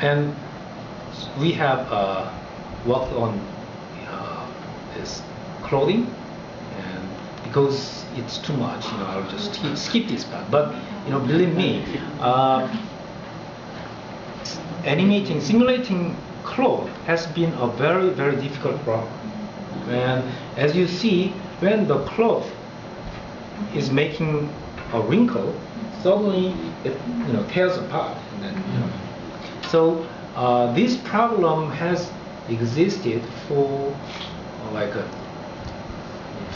And we have worked on this clothing, and because it's too much, I'll just skip this part. But believe me, simulating cloth has been a very, very difficult problem. And as you see, when the cloth is making a wrinkle, suddenly it tears apart. And then, so this problem has existed for like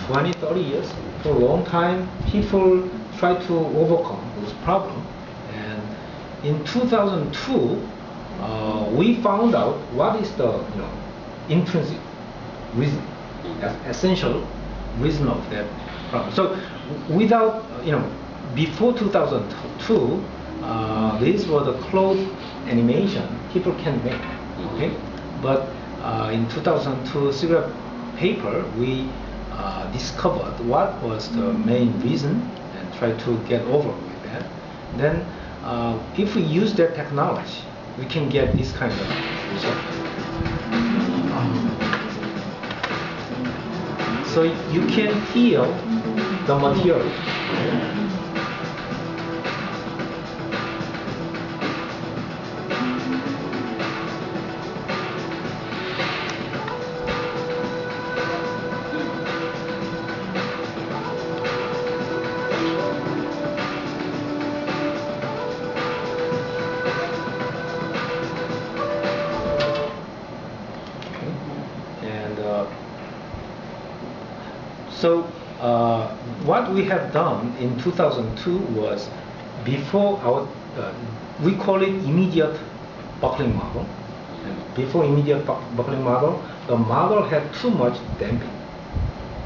20, 30 years. For a long time, people try to overcome this problem. And in 2002, we found out what is the intrinsic reason, essential reason of that problem. So without, before 2002, these were the cloth animation people can make, okay? But in 2002 cigarette paper, we discovered what was the main reason and tried to get over with that. Then if we use that technology, we can get this kind of result. So you can feel the material. So what we have done in 2002 was, before our, we call it immediate buckling model. And before immediate buckling model, the model had too much damping.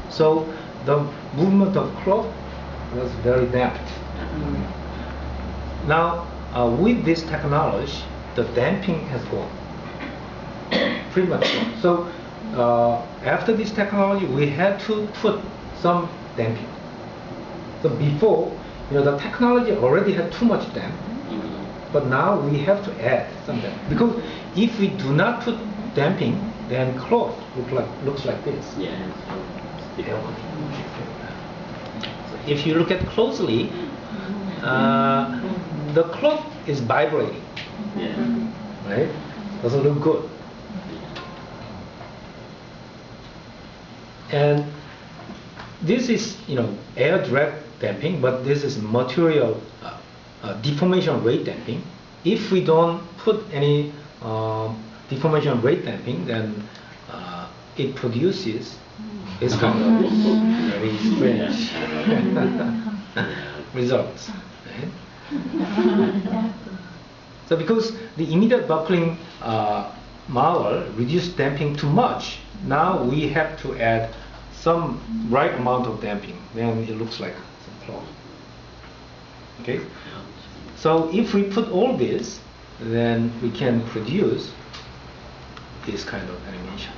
So the movement of cloth was very damped. Now with this technology, the damping has gone, pretty much gone. So after this technology, we had to put some damping. So before, the technology already had too much damp, but now we have to add some damping. Because if we do not put damping, then cloth looks like this. Yeah. So if you look at closely, the cloth is vibrating. Yeah. Right? Doesn't look good. And this is, air drag damping, but this is material deformation rate damping. If we don't put any deformation rate damping, then it produces this kind of very strange results. Right? So because the immediate buckling model reduced damping too much, now we have to add some right amount of damping, then it looks like some cloth. Okay? So if we put all this, then we can produce this kind of animation.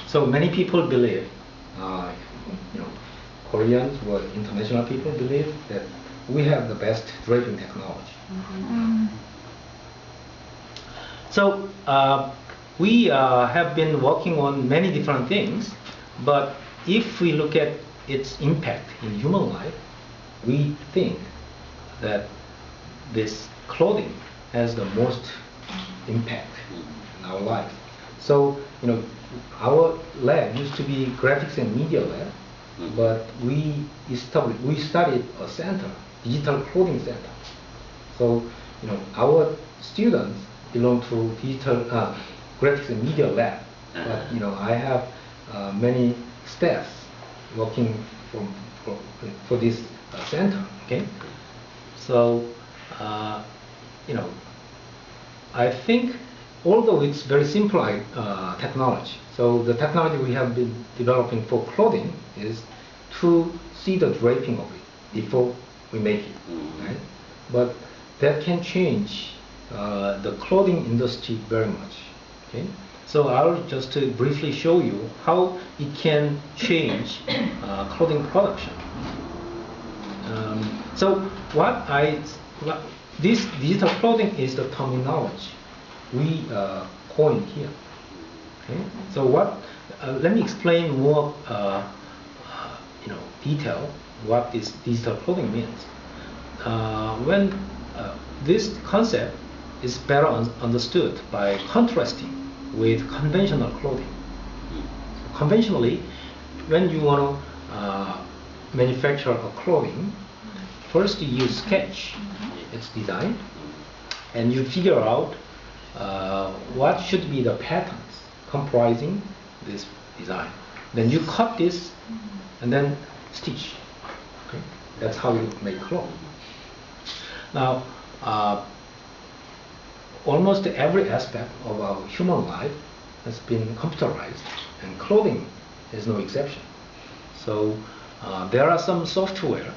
So many people believe, Koreans or international people believe that we have the best draping technology. Mm-hmm. So we have been working on many different things, but if we look at its impact in human life, we think that this clothing has the most impact in our life. So, our lab used to be graphics and media lab, but we started a center, digital clothing center. So, our students belong to digital graphics and media lab, but I have many staffs working for this center. Okay, so I think, although it's very simple technology, so the technology we have been developing for clothing is to see the draping of it before we make it, right? But that can change the clothing industry very much. Okay, so I'll just briefly show you how it can change clothing production. So this digital clothing is the terminology we coined here. Okay, so let me explain more detail what this digital clothing means. When this concept is better understood by contrasting with conventional clothing. Conventionally, when you want to manufacture a clothing, first you sketch its design and you figure out what should be the patterns comprising this design. Then you cut this and then stitch. Okay? That's how you make clothes. Now, almost every aspect of our human life has been computerized, and clothing is no exception. So there are some software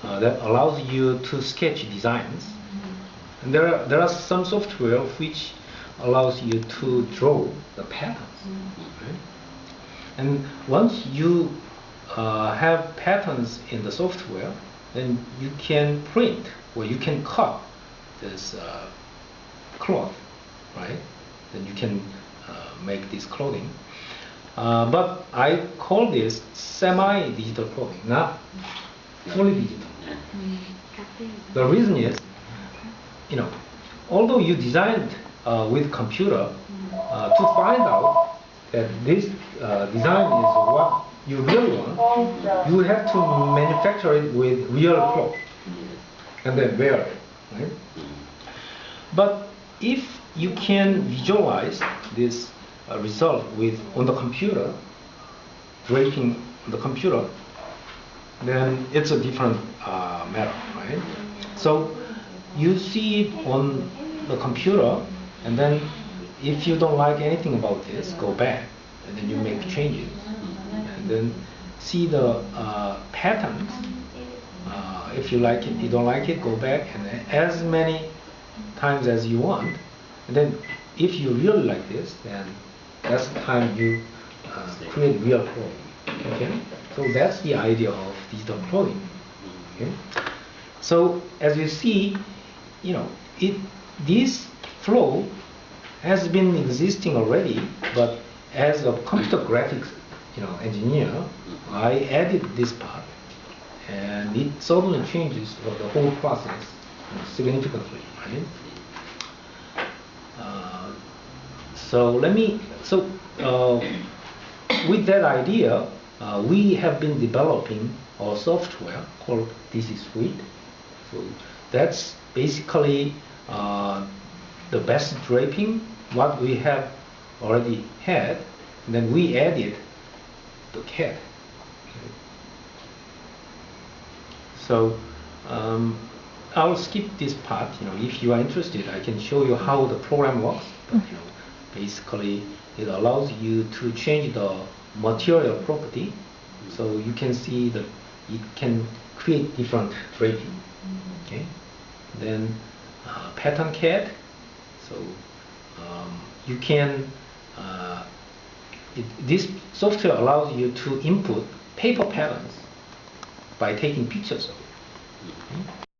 that allows you to sketch designs, and there are some software which allows you to draw the patterns. Right? And once you have patterns in the software, then you can print or you can cut this cloth, right? Then you can make this clothing. But I call this semi-digital clothing, not fully digital. The reason is, although you designed with computer to find out that this design is what you really want, you have to manufacture it with real cloth and then wear it, right? But if you can visualize this result on the computer, draping on the computer, then it's a different matter, right? So you see it on the computer, and then if you don't like anything about this, go back, and then you make changes, and then see the patterns. If you like it, you don't like it, go back, and as many times as you want. And then if you really like this, then that's the time you create real clothing. Okay, so that's the idea of digital clothing. Okay, so as you see, this flow has been existing already, but as a computer graphics engineer, I added this part, and it suddenly changes the whole process significantly, right? With that idea, we have been developing a software called DC Suite. So that's basically the best draping what we have already had, and then we added the cat. Okay. So I'll skip this part. If you are interested, I can show you how the program works. But basically, it allows you to change the material property, so you can see that it can create different draping. Okay. Then pattern CAD. So you can. This software allows you to input paper patterns by taking pictures of it. Okay.